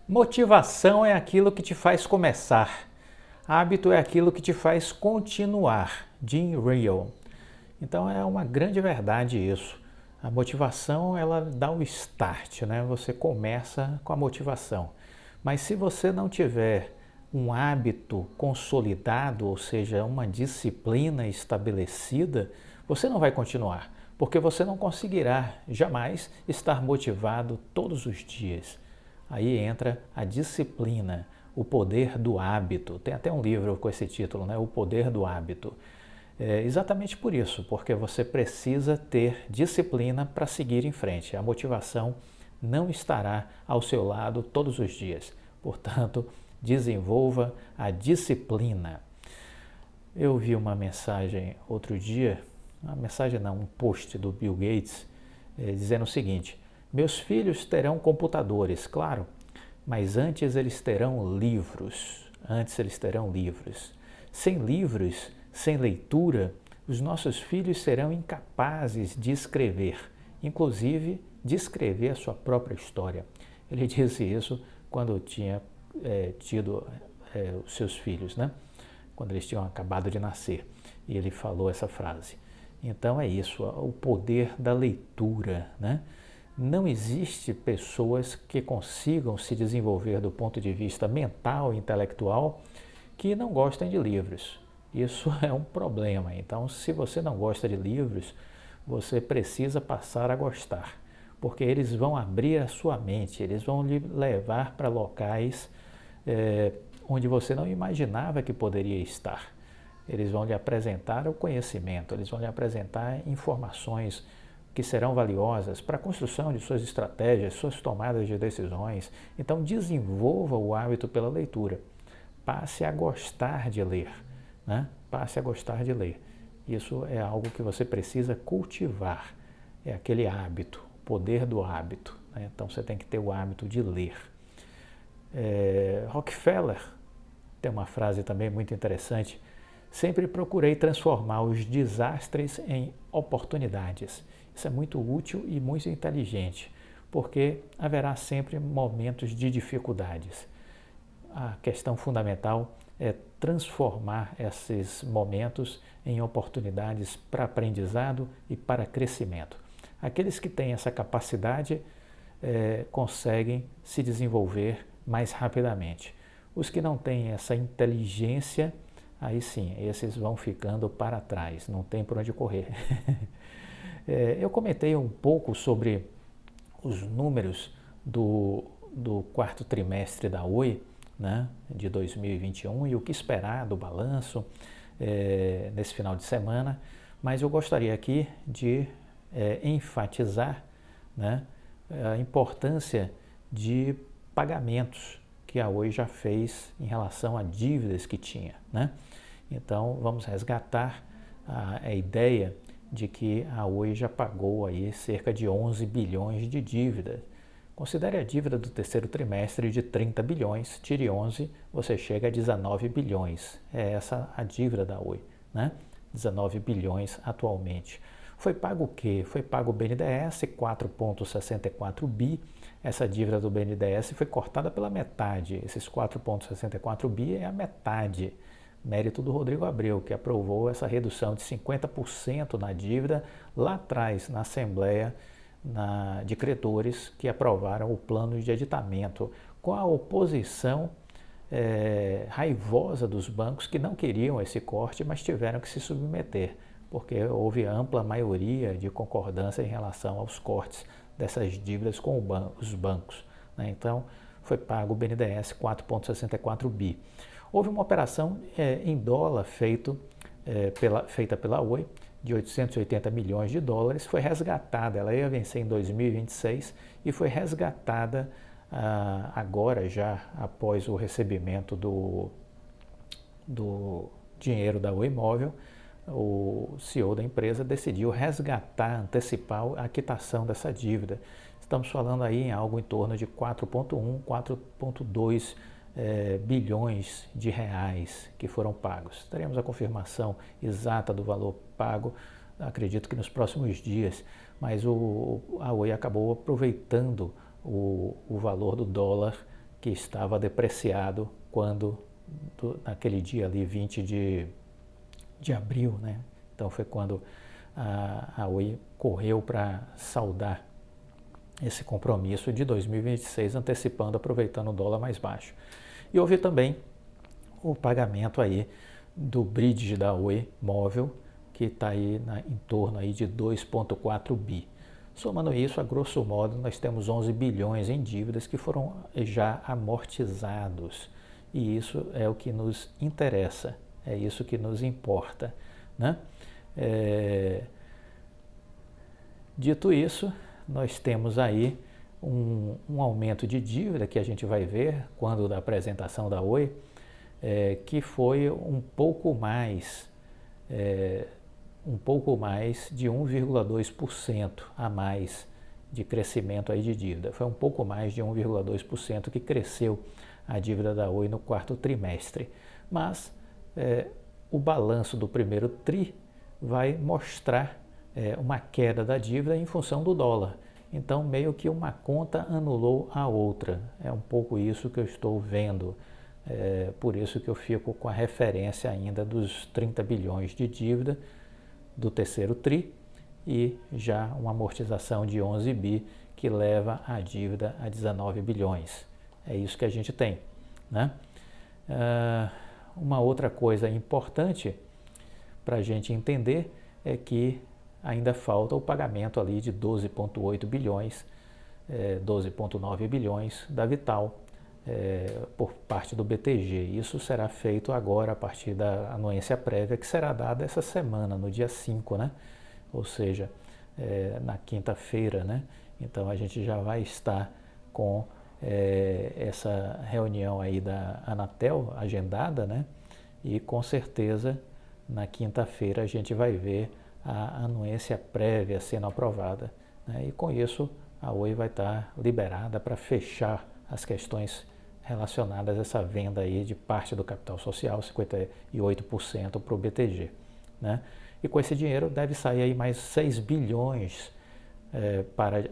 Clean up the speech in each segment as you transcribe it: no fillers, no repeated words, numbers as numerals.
Motivação é aquilo que te faz começar. Hábito é aquilo que te faz continuar. Jim Rohn. Então é uma grande verdade isso. A motivação ela dá o start, né? Você começa com a motivação. Mas se você não tiver um hábito consolidado, ou seja, uma disciplina estabelecida, você não vai continuar, porque você não conseguirá jamais estar motivado todos os dias. Aí entra a disciplina, o poder do hábito. Tem até um livro com esse título, né? O Poder do Hábito. É exatamente por isso, porque você precisa ter disciplina para seguir em frente. A motivação não estará ao seu lado todos os dias. Portanto, desenvolva a disciplina. Eu vi uma mensagem outro dia, um post do Bill Gates, dizendo o seguinte: meus filhos terão computadores, claro, mas antes eles terão livros. Sem livros, sem leitura, os nossos filhos serão incapazes de escrever, inclusive de escrever a sua própria história. Ele disse isso quando tinha tido os seus filhos, né? Quando eles tinham acabado de nascer. E ele falou essa frase. Então é isso, o poder da leitura, né? Não existe pessoas que consigam se desenvolver do ponto de vista mental e intelectual que não gostem de livros. Isso é um problema. Então, se você não gosta de livros, você precisa passar a gostar, porque eles vão abrir a sua mente, eles vão lhe levar para locais onde você não imaginava que poderia estar. Eles vão lhe apresentar o conhecimento, eles vão lhe apresentar informações que serão valiosas para a construção de suas estratégias, suas tomadas de decisões. Então, desenvolva o hábito pela leitura. Passe a gostar de ler, né? Passe a gostar de ler. Isso é algo que você precisa cultivar. É aquele hábito, o poder do hábito, né? Então, você tem que ter o hábito de ler. Rockefeller tem uma frase também muito interessante: sempre procurei transformar os desastres em oportunidades. Isso é muito útil e muito inteligente, porque haverá sempre momentos de dificuldades. A questão fundamental é transformar esses momentos em oportunidades para aprendizado e para crescimento. Aqueles que têm essa capacidade conseguem se desenvolver mais rapidamente. Os que não têm essa inteligência, aí sim, esses vão ficando para trás, não tem por onde correr. Eu comentei um pouco sobre os números do quarto trimestre da Oi, né, de 2021 e o que esperar do balanço nesse final de semana, mas eu gostaria aqui de enfatizar, né, a importância de pagamentos que a Oi já fez em relação a dívidas que tinha, né? Então vamos resgatar a ideia de que a Oi já pagou aí cerca de 11 bilhões de dívidas. Considere a dívida do terceiro trimestre de 30 bilhões, tire 11, você chega a 19 bilhões. É essa a dívida da Oi, né? 19 bilhões atualmente. Foi pago o quê? Foi pago o BNDES, 4,64 bi. Essa dívida do BNDES foi cortada pela metade. Esses 4,64 bi é a metade. Mérito do Rodrigo Abreu, que aprovou essa redução de 50% na dívida lá atrás, na Assembleia de Credores, que aprovaram o plano de aditamento, com a oposição raivosa dos bancos que não queriam esse corte, mas tiveram que se submeter, porque houve ampla maioria de concordância em relação aos cortes dessas dívidas com os bancos, né? Então, foi pago o BNDES 4,64 bi. Houve uma operação em dólar feita pela Oi, de 880 milhões de dólares, foi resgatada, ela ia vencer em 2026 e foi resgatada agora já após o recebimento do dinheiro da Oi Imóvel. O CEO da empresa decidiu resgatar, antecipar a quitação dessa dívida. Estamos falando aí em algo em torno de 4,1, 4,2 bilhões de reais que foram pagos. Teremos a confirmação exata do valor pago, acredito que nos próximos dias, mas a Oi acabou aproveitando o valor do dólar que estava depreciado quando, naquele dia ali, 20 de abril, né? Então foi quando a Oi correu para saldar esse compromisso de 2026, antecipando, aproveitando o dólar mais baixo. E houve também o pagamento aí do bridge da Oi móvel, que está aí em torno aí de 2,4 bi. Somando isso, a grosso modo, nós temos 11 bilhões em dívidas que foram já amortizados. E isso é o que nos interessa, é isso que nos importa, né? Dito isso, nós temos aí um aumento de dívida que a gente vai ver quando da apresentação da Oi, que foi um pouco mais de 1,2% a mais de crescimento aí de dívida. Foi um pouco mais de 1,2% que cresceu a dívida da Oi no quarto trimestre. Mas o balanço do primeiro TRI vai mostrar uma queda da dívida em função do dólar. Então, meio que uma conta anulou a outra. É um pouco isso que eu estou vendo. Por isso que eu fico com a referência ainda dos 30 bilhões de dívida do terceiro TRI e já uma amortização de 11 bi que leva a dívida a 19 bilhões. É isso que a gente tem, né? Uma outra coisa importante para a gente entender é que ainda falta o pagamento ali de 12,8 bilhões, 12,9 bilhões da Vital por parte do BTG. Isso será feito agora a partir da anuência prévia que será dada essa semana, no dia 5, né? Ou seja, na quinta-feira, né? Então a gente já vai estar com essa reunião aí da Anatel agendada, né? E com certeza na quinta-feira a gente vai ver a anuência prévia sendo aprovada, né? E com isso a Oi vai estar liberada para fechar as questões relacionadas a essa venda aí de parte do capital social, 58% para o BTG, né? E com esse dinheiro deve sair aí mais 6 bilhões para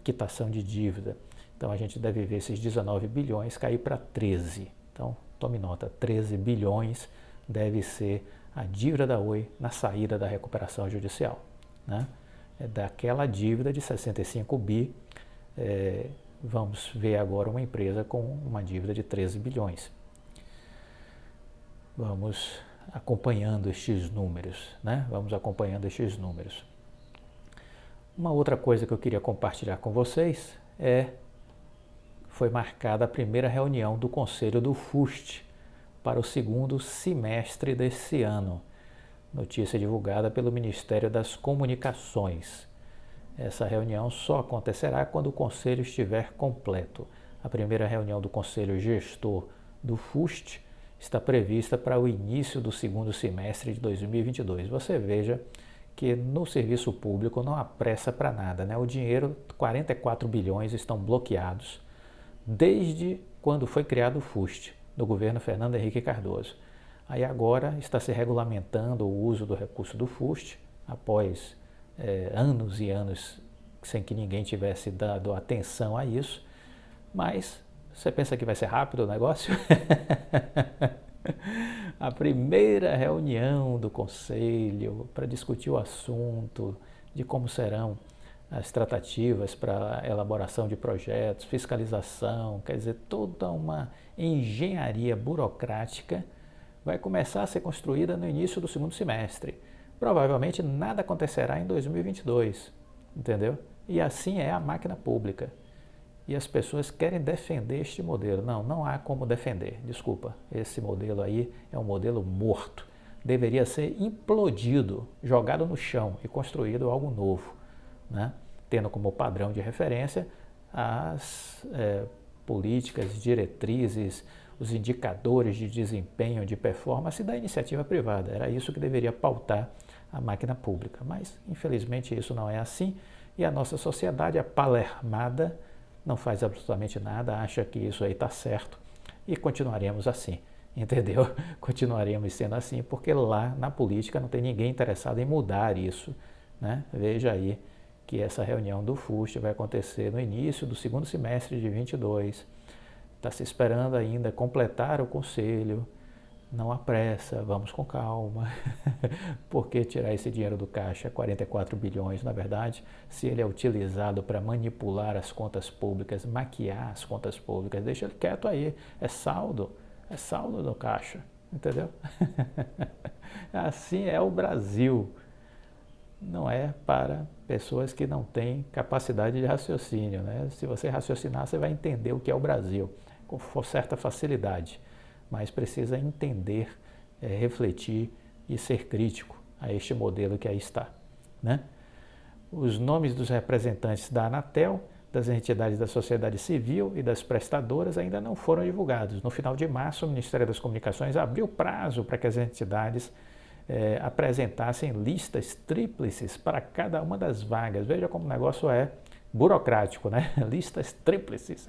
quitação de dívida. Então a gente deve ver esses 19 bilhões cair para 13. Então tome nota, 13 bilhões deve ser a dívida da Oi na saída da recuperação judicial, né? Daquela dívida de 65 bi, vamos ver agora uma empresa com uma dívida de 13 bilhões. Vamos acompanhando estes números, né? Vamos acompanhando estes números. Uma outra coisa que eu queria compartilhar com vocês foi marcada a primeira reunião do Conselho do FUST para o segundo semestre desse ano. Notícia divulgada pelo Ministério das Comunicações. Essa reunião só acontecerá quando o Conselho estiver completo. A primeira reunião do Conselho Gestor do FUST está prevista para o início do segundo semestre de 2022. Você veja que no serviço público não há pressa para nada, né? O dinheiro, 44 bilhões, estão bloqueados desde quando foi criado o FUST, no governo Fernando Henrique Cardoso. Aí agora está se regulamentando o uso do recurso do FUST, após anos e anos sem que ninguém tivesse dado atenção a isso. Mas você pensa que vai ser rápido o negócio? A primeira reunião do Conselho para discutir o assunto de como serão as tratativas para a elaboração de projetos, fiscalização, quer dizer, toda uma engenharia burocrática vai começar a ser construída no início do segundo semestre. Provavelmente nada acontecerá em 2022, entendeu? E assim é a máquina pública. E as pessoas querem defender este modelo. Não, não há como defender, desculpa. Esse modelo aí é um modelo morto. Deveria ser implodido, jogado no chão e construído algo novo, né? Tendo como padrão de referência as políticas, diretrizes, os indicadores de desempenho, de performance da iniciativa privada. Era isso que deveria pautar a máquina pública. Mas, infelizmente, isso não é assim e a nossa sociedade apalermada não faz absolutamente nada, acha que isso aí está certo e continuaremos assim, entendeu? Continuaremos sendo assim porque lá na política não tem ninguém interessado em mudar isso, né? Veja aí que essa reunião do FUST vai acontecer no início do segundo semestre de 22. Está se esperando ainda completar o conselho. Não há pressa, vamos com calma. Por que tirar esse dinheiro do caixa? 44 bilhões, na verdade, se ele é utilizado para manipular as contas públicas, maquiar as contas públicas, deixa ele quieto aí. É saldo no caixa, entendeu? Assim é o Brasil. Não é para pessoas que não têm capacidade de raciocínio, né? Se você raciocinar, você vai entender o que é o Brasil, com certa facilidade, mas precisa entender, refletir e ser crítico a este modelo que aí está, né? Os nomes dos representantes da Anatel, das entidades da sociedade civil e das prestadoras ainda não foram divulgados. No final de março, o Ministério das Comunicações abriu prazo para que as entidades apresentassem listas tríplices para cada uma das vagas. Veja como o negócio é burocrático, né? Listas tríplices.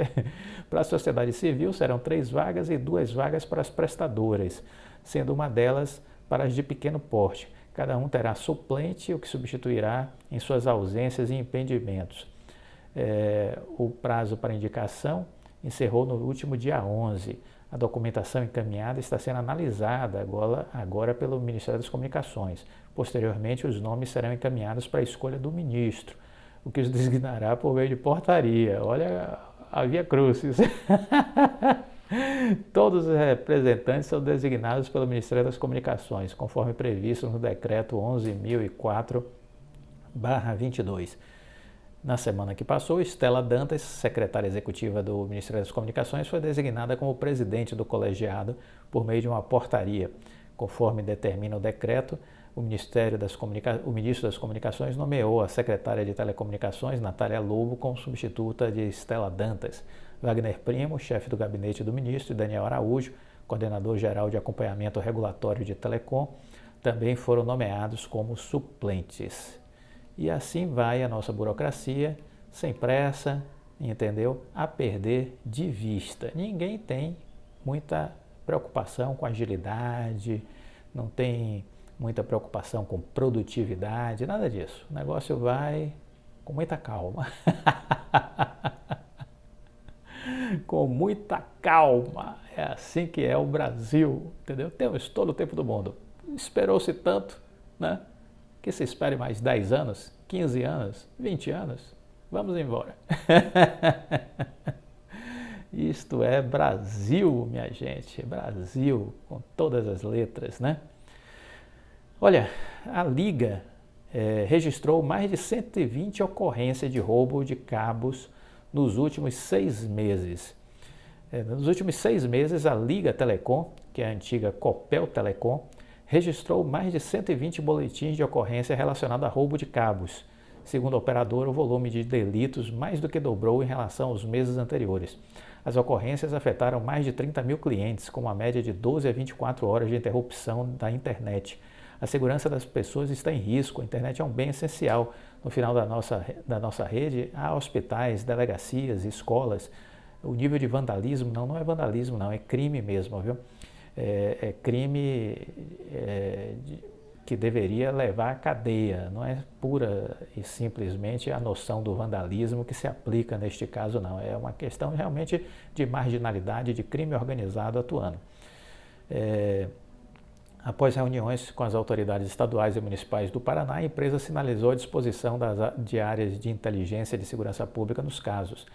Para a sociedade civil serão 3 vagas e 2 vagas para as prestadoras, sendo uma delas para as de pequeno porte. Cada um terá suplente, o que substituirá em suas ausências e impedimentos. O prazo para indicação encerrou no último dia 11. A documentação encaminhada está sendo analisada agora pelo Ministério das Comunicações. Posteriormente, os nomes serão encaminhados para a escolha do ministro, o que os designará por meio de portaria. Olha a via crucis. Todos os representantes são designados pelo Ministério das Comunicações, conforme previsto no Decreto 11.004/22. Na semana que passou, Estela Dantas, secretária executiva do Ministério das Comunicações, foi designada como presidente do colegiado por meio de uma portaria. Conforme determina o decreto, o ministro das Comunicações nomeou a secretária de Telecomunicações, Natália Lobo, como substituta de Estela Dantas. Wagner Primo, chefe do gabinete do ministro, e Daniel Araújo, coordenador-geral de acompanhamento regulatório de Telecom, também foram nomeados como suplentes. E assim vai a nossa burocracia, sem pressa, entendeu? A perder de vista. Ninguém tem muita preocupação com agilidade, não tem muita preocupação com produtividade, nada disso. O negócio vai com muita calma. Com muita calma. É assim que é o Brasil, entendeu? Temos todo o tempo do mundo. Esperou-se tanto, né? Que se espere mais 10 anos, 15 anos, 20 anos, vamos embora. Isto é Brasil, minha gente, Brasil, com todas as letras, né? Olha, a Liga registrou mais de 120 ocorrências de roubo de cabos nos últimos 6 meses. Nos últimos 6 meses, a Liga Telecom, que é a antiga Copel Telecom, registrou mais de 120 boletins de ocorrência relacionados a roubo de cabos. Segundo a operadora, o volume de delitos mais do que dobrou em relação aos meses anteriores. As ocorrências afetaram mais de 30 mil clientes, com uma média de 12 a 24 horas de interrupção da internet. A segurança das pessoas está em risco. A internet é um bem essencial. No final da nossa rede, há hospitais, delegacias, escolas. O nível de vandalismo não é vandalismo, não, é crime mesmo, viu? É crime que deveria levar à cadeia, não é pura e simplesmente a noção do vandalismo que se aplica neste caso, não. É uma questão realmente de marginalidade, de crime organizado atuando. Após reuniões com as autoridades estaduais e municipais do Paraná, a empresa sinalizou a disposição de áreas de inteligência e de segurança pública nos casos.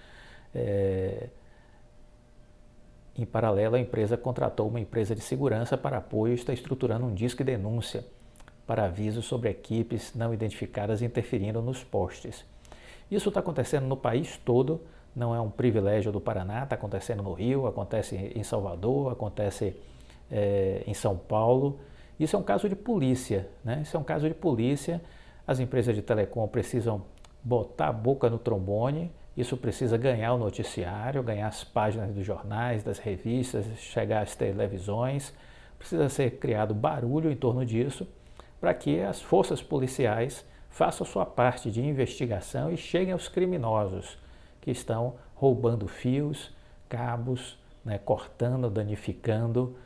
Em paralelo, a empresa contratou uma empresa de segurança para apoio e está estruturando um disque denúncia para avisos sobre equipes não identificadas interferindo nos postes. Isso está acontecendo no país todo, não é um privilégio do Paraná, está acontecendo no Rio, acontece em Salvador, acontece em São Paulo. Isso é um caso de polícia, né? Isso é um caso de polícia. As empresas de telecom precisam botar a boca no trombone. Isso precisa ganhar o noticiário, ganhar as páginas dos jornais, das revistas, chegar às televisões. Precisa ser criado barulho em torno disso para que as forças policiais façam sua parte de investigação e cheguem aos criminosos que estão roubando fios, cabos, né, cortando, danificando.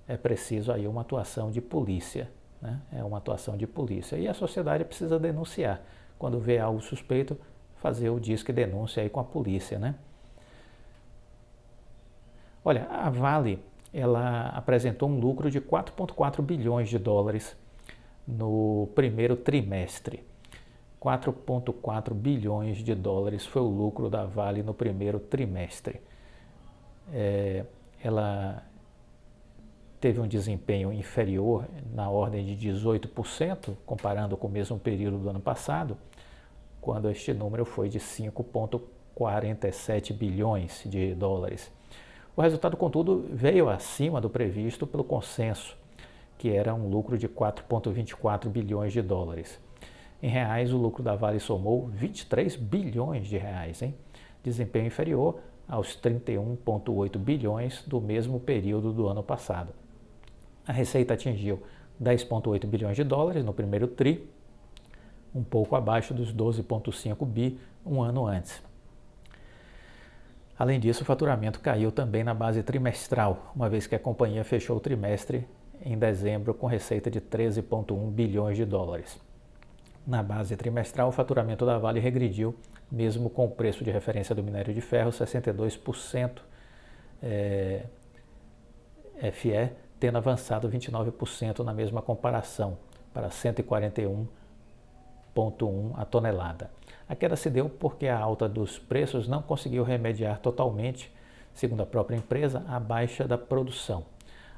É preciso aí uma atuação de polícia, né? É uma atuação de polícia. E a sociedade precisa denunciar. Quando vê algo suspeito, fazer o disque denúncia aí com a polícia, né? Olha, a Vale, ela apresentou um lucro de 4,4 bilhões de dólares no primeiro trimestre. 4,4 bilhões de dólares foi o lucro da Vale no primeiro trimestre. Ela teve um desempenho inferior na ordem de 18%, comparando com o mesmo período do ano passado, quando este número foi de 5,47 bilhões de dólares. O resultado, contudo, veio acima do previsto pelo consenso, que era um lucro de 4,24 bilhões de dólares. Em reais, o lucro da Vale somou 23 bilhões de reais, hein? Desempenho inferior aos 31,8 bilhões do mesmo período do ano passado. A receita atingiu 10,8 bilhões de dólares no primeiro TRI, um pouco abaixo dos 12,5 bi um ano antes. Além disso, o faturamento caiu também na base trimestral, uma vez que a companhia fechou o trimestre em dezembro com receita de 13,1 bilhões de dólares. Na base trimestral, o faturamento da Vale regrediu, mesmo com o preço de referência do minério de ferro 62% FE, tendo avançado 29% na mesma comparação, para 141,1 a tonelada. A queda se deu porque a alta dos preços não conseguiu remediar totalmente, segundo a própria empresa, a baixa da produção.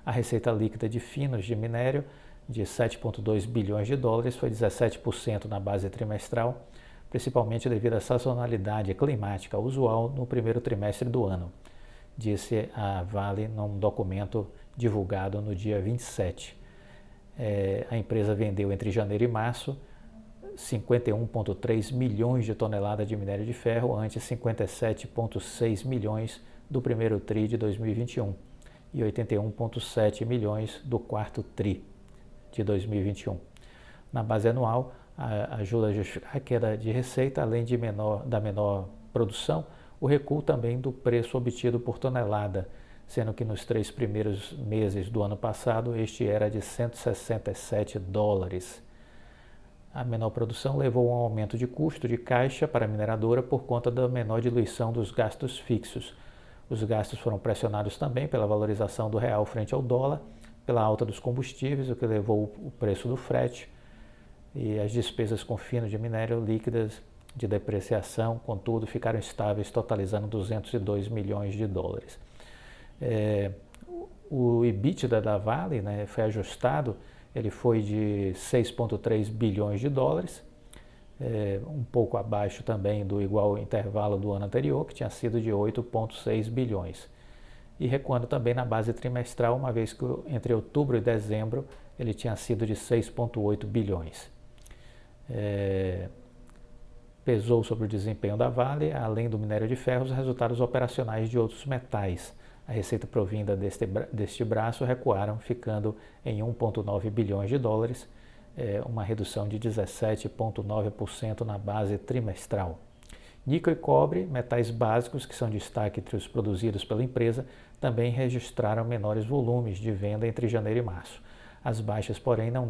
A receita líquida de finos de minério, de 7,2 bilhões de dólares, foi 17% na base trimestral, principalmente devido à sazonalidade climática usual no primeiro trimestre do ano, disse a Vale num documento divulgado no dia 27. A empresa vendeu entre janeiro e março 51,3 milhões de toneladas de minério de ferro, antes 57,6 milhões do primeiro TRI de 2021 e 81,7 milhões do quarto TRI de 2021. Na base anual, ajuda a justificar a queda de receita, além da menor produção, o recuo também do preço obtido por tonelada, sendo que nos 3 primeiros meses do ano passado este era de 167 dólares. A menor produção levou a um aumento de custo de caixa para a mineradora por conta da menor diluição dos gastos fixos. Os gastos foram pressionados também pela valorização do real frente ao dólar, pela alta dos combustíveis, o que levou o preço do frete, e as despesas com fino de minério líquidas de depreciação, contudo, ficaram estáveis, totalizando 202 milhões de dólares. O EBITDA da Vale, né, foi ajustado, ele foi de 6,3 bilhões de dólares, um pouco abaixo também do igual intervalo do ano anterior, que tinha sido de 8,6 bilhões. E recuando também na base trimestral, uma vez que entre outubro e dezembro ele tinha sido de 6,8 bilhões. Pesou sobre o desempenho da Vale, além do minério de ferro, os resultados operacionais de outros metais. A receita provinda deste braço recuaram, ficando em 1,9 bilhões de dólares, uma redução de 17,9% na base trimestral. Níquel e cobre, metais básicos que são destaque entre os produzidos pela empresa, também registraram menores volumes de venda entre janeiro e março. As baixas, porém, não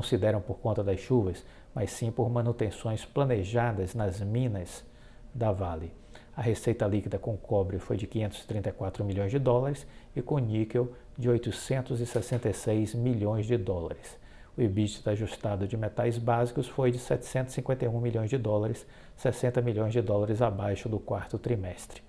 se deram por conta das chuvas, mas sim por manutenções planejadas nas minas da Vale. A receita líquida com cobre foi de 534 milhões de dólares e com níquel de 866 milhões de dólares. O EBITDA ajustado de metais básicos foi de 751 milhões de dólares, 60 milhões de dólares abaixo do quarto trimestre.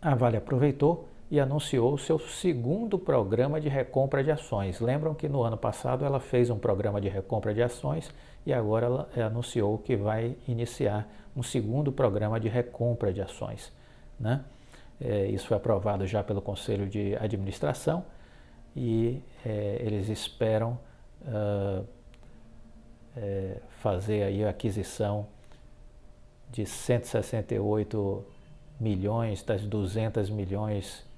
A Vale aproveitou e anunciou seu segundo programa de recompra de ações. Lembram que no ano passado ela fez um programa de recompra de ações e agora ela anunciou que vai iniciar um segundo programa de recompra de ações, né? Isso foi aprovado já pelo Conselho de Administração e eles esperam fazer aí a aquisição de 168 milhões das 200 milhões.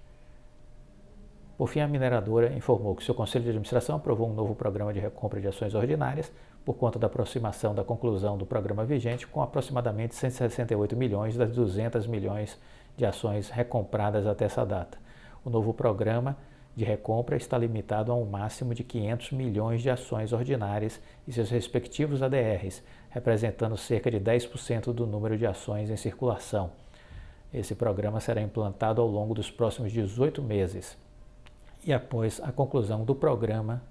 Por fim, a mineradora informou que seu Conselho de Administração aprovou um novo programa de recompra de ações ordinárias por conta da aproximação da conclusão do programa vigente, com aproximadamente 168 milhões das 200 milhões de ações recompradas até essa data. O novo programa de recompra está limitado a um máximo de 500 milhões de ações ordinárias e seus respectivos ADRs, representando cerca de 10% do número de ações em circulação. Esse programa será implantado ao longo dos próximos 18 meses. E após a conclusão do programa,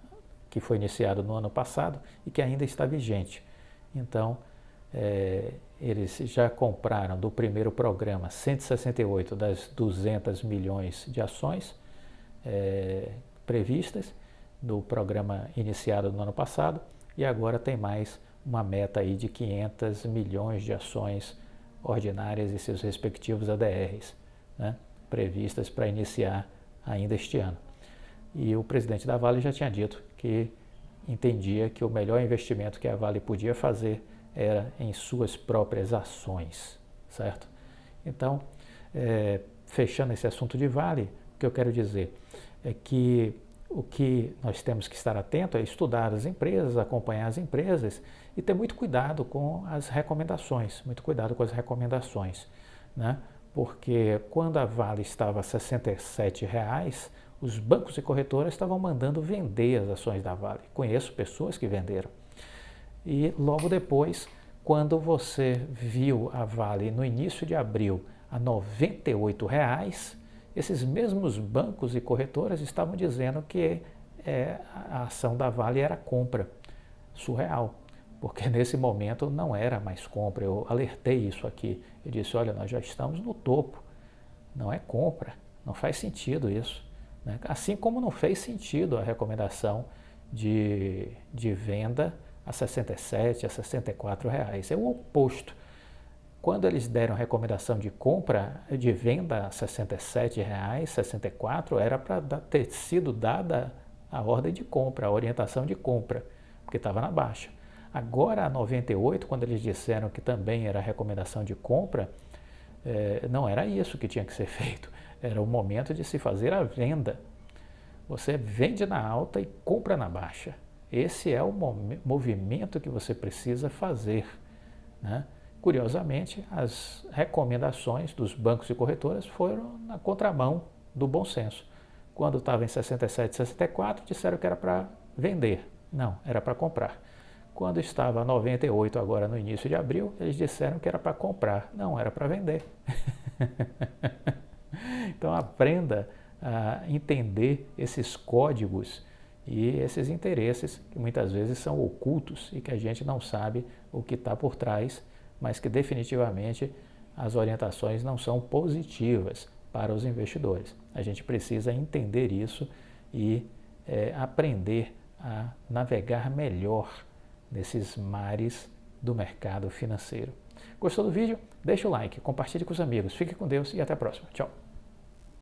que foi iniciado no ano passado e que ainda está vigente. Então, eles já compraram do primeiro programa 168 das 200 milhões de ações previstas do programa iniciado no ano passado e agora tem mais uma meta aí de 500 milhões de ações ordinárias e seus respectivos ADRs, né, previstas para iniciar ainda este ano. E o presidente da Vale já tinha dito que entendia que o melhor investimento que a Vale podia fazer era em suas próprias ações, certo? Então, fechando esse assunto de Vale, o que eu quero dizer é que o que nós temos que estar atento é estudar as empresas, acompanhar as empresas e ter muito cuidado com as recomendações, né? Porque quando a Vale estava a R$ 67, os bancos e corretoras estavam mandando vender as ações da Vale. Conheço pessoas que venderam. E logo depois, quando você viu a Vale no início de abril a R$ 98, esses mesmos bancos e corretoras estavam dizendo que a ação da Vale era compra. Surreal, porque nesse momento não era mais compra. Eu alertei isso aqui. Eu disse, olha, nós já estamos no topo, não é compra, não faz sentido isso, né? Assim como não fez sentido a recomendação de venda a R$ 67, a R$ 64. É o oposto. Quando eles deram recomendação de compra, de venda a R$ 67, R$ 64, era para ter sido dada a ordem de compra, a orientação de compra, porque estava na baixa. Agora, a 98, quando eles disseram que também era recomendação de compra, não era isso que tinha que ser feito. Era o momento de se fazer a venda. Você vende na alta e compra na baixa. Esse é o movimento que você precisa fazer, né? Curiosamente, as recomendações dos bancos e corretoras foram na contramão do bom senso. Quando estava em 67, 64, disseram que era para vender. Não, era para comprar. Quando estava a 98, agora no início de abril, eles disseram que era para comprar. Não, era para vender. Então aprenda a entender esses códigos e esses interesses que muitas vezes são ocultos e que a gente não sabe o que está por trás, mas que definitivamente as orientações não são positivas para os investidores. A gente precisa entender isso e aprender a navegar melhor nesses mares do mercado financeiro. Gostou do vídeo? Deixa o like, compartilhe com os amigos. Fique com Deus e até a próxima. Tchau!